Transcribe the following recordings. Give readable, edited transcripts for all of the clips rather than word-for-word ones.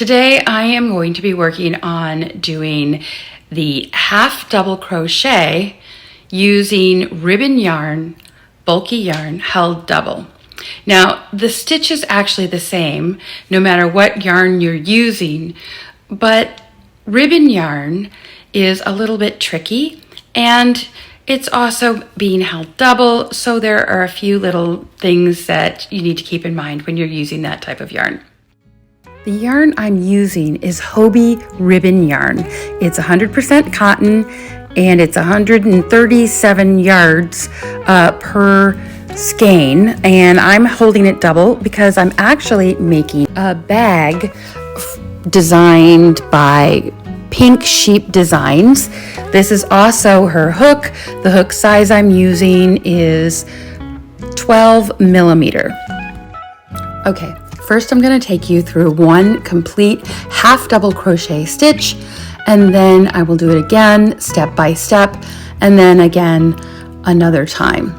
Today I am going to be working on doing the half double crochet using ribbon yarn, bulky yarn held double. Now the stitch is actually the same no matter what yarn you're using, but ribbon yarn is a little bit tricky and it's also being held double, so there are a few little things that you need to keep in mind when you're using that type of yarn. The yarn I'm using is Hobie ribbon yarn. It's 100% cotton and it's 137 yards per skein, and I'm holding it double because I'm actually making a bag designed by Pink Sheep Designs. This is also her hook. The hook size I'm using is 12 millimeter. Okay. First, I'm going to take you through one complete half double crochet stitch, and then I will do it again step by step, and then again another time.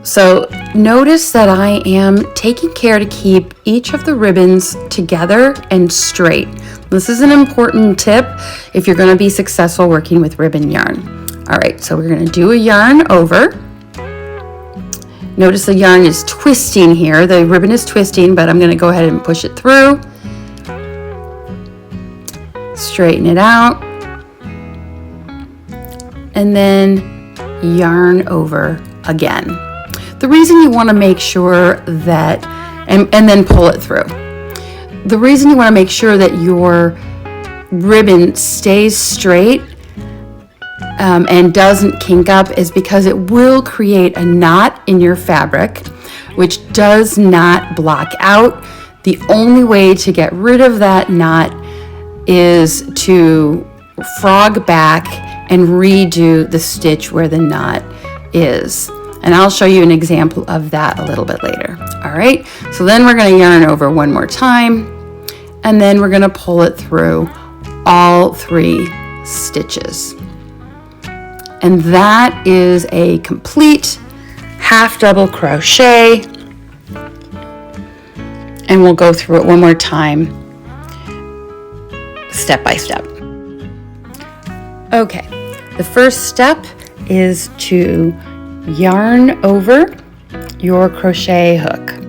So notice that I am taking care to keep each of the ribbons together and straight. This is an important tip if you're going to be successful working with ribbon yarn. All right, so we're going to do a yarn over. Notice the yarn is twisting here. The ribbon is twisting, but I'm going to go ahead and push it through. Straighten it out. And then yarn over again. The reason you want to make sure that, and then pull it through. The reason you want to make sure that your ribbon stays straight and doesn't kink up is because it will create a knot in your fabric, which does not block out. The only way to get rid of that knot is to frog back and redo the stitch where the knot is. And I'll show you an example of that a little bit later. All right, so then we're going to yarn over one more time, and then we're going to pull it through all 3 stitches. And that is a complete half double crochet. And we'll go through it one more time, step by step. Okay, the first step is to yarn over your crochet hook.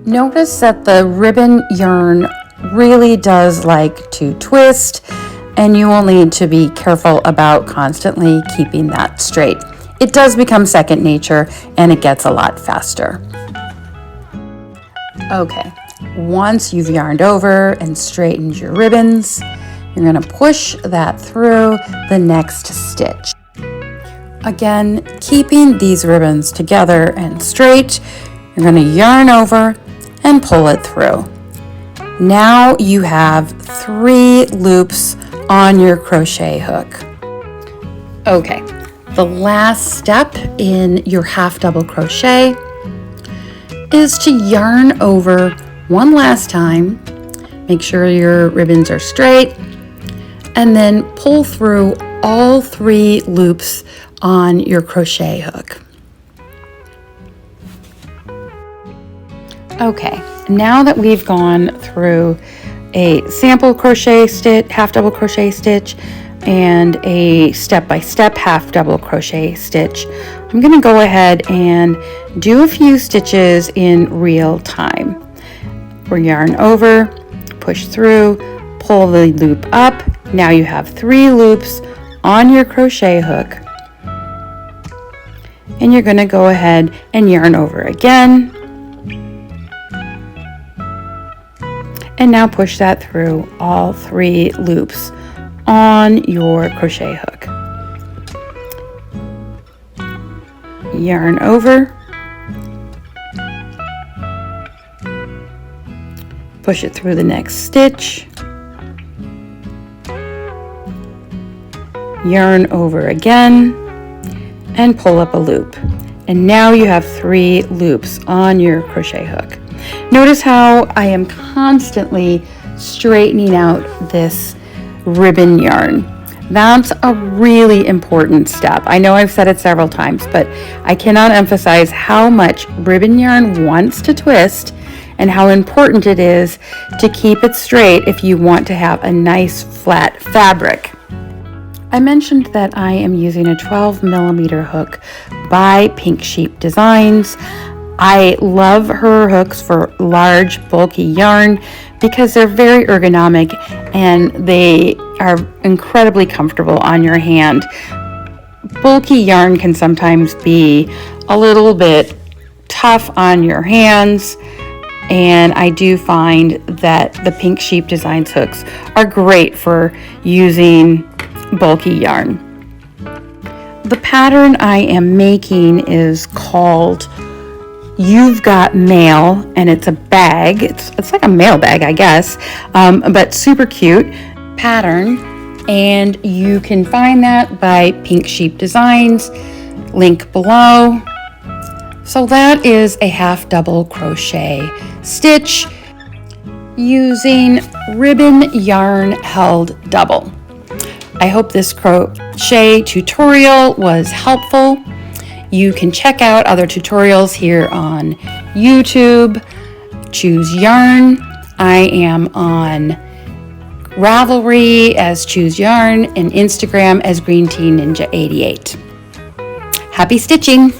Notice that the ribbon yarn really does like to twist, and you will need to be careful about constantly keeping that straight. It does become second nature and it gets a lot faster. Okay, once you've yarned over and straightened your ribbons, you're going to push that through the next stitch. Again, keeping these ribbons together and straight, you're going to yarn over and pull it through. Now you have 3 loops on your crochet hook. Okay, the last step in your half double crochet is to yarn over one last time. Make sure your ribbons are straight, and then pull through all 3 loops on your crochet hook. Okay, now that we've gone through a sample crochet stitch, half double crochet stitch, and a step-by-step half double crochet stitch, I'm going to go ahead and do a few stitches in real time. We're yarn over, push through, pull the loop up. Now you have 3 loops on your crochet hook, and you're going to go ahead and yarn over again. And now push that through all 3 loops on your crochet hook. Yarn over, push it through the next stitch, yarn over again, and pull up a loop. And now you have 3 loops on your crochet hook. Notice how I am constantly straightening out this ribbon yarn. That's a really important step. I know I've said it several times, but I cannot emphasize how much ribbon yarn wants to twist and how important it is to keep it straight if you want to have a nice flat fabric. I mentioned that I am using a 12mm hook by Pink Sheep Designs. I love her hooks for large, bulky yarn because they're very ergonomic and they are incredibly comfortable on your hand. Bulky yarn can sometimes be a little bit tough on your hands, and I do find that the Pink Sheep Designs hooks are great for using bulky yarn. The pattern I am making is called You've Got Mail, and it's a bag. It's like a mail bag, I guess, but super cute pattern, and you can find that by Pink Sheep Designs, link below. So that is a half double crochet stitch using ribbon yarn held double. I hope this crochet tutorial was helpful. You can check out other tutorials here on YouTube. Choose Yarn. I am on Ravelry as Choose Yarn and Instagram as Green Tea Ninja 88. Happy stitching!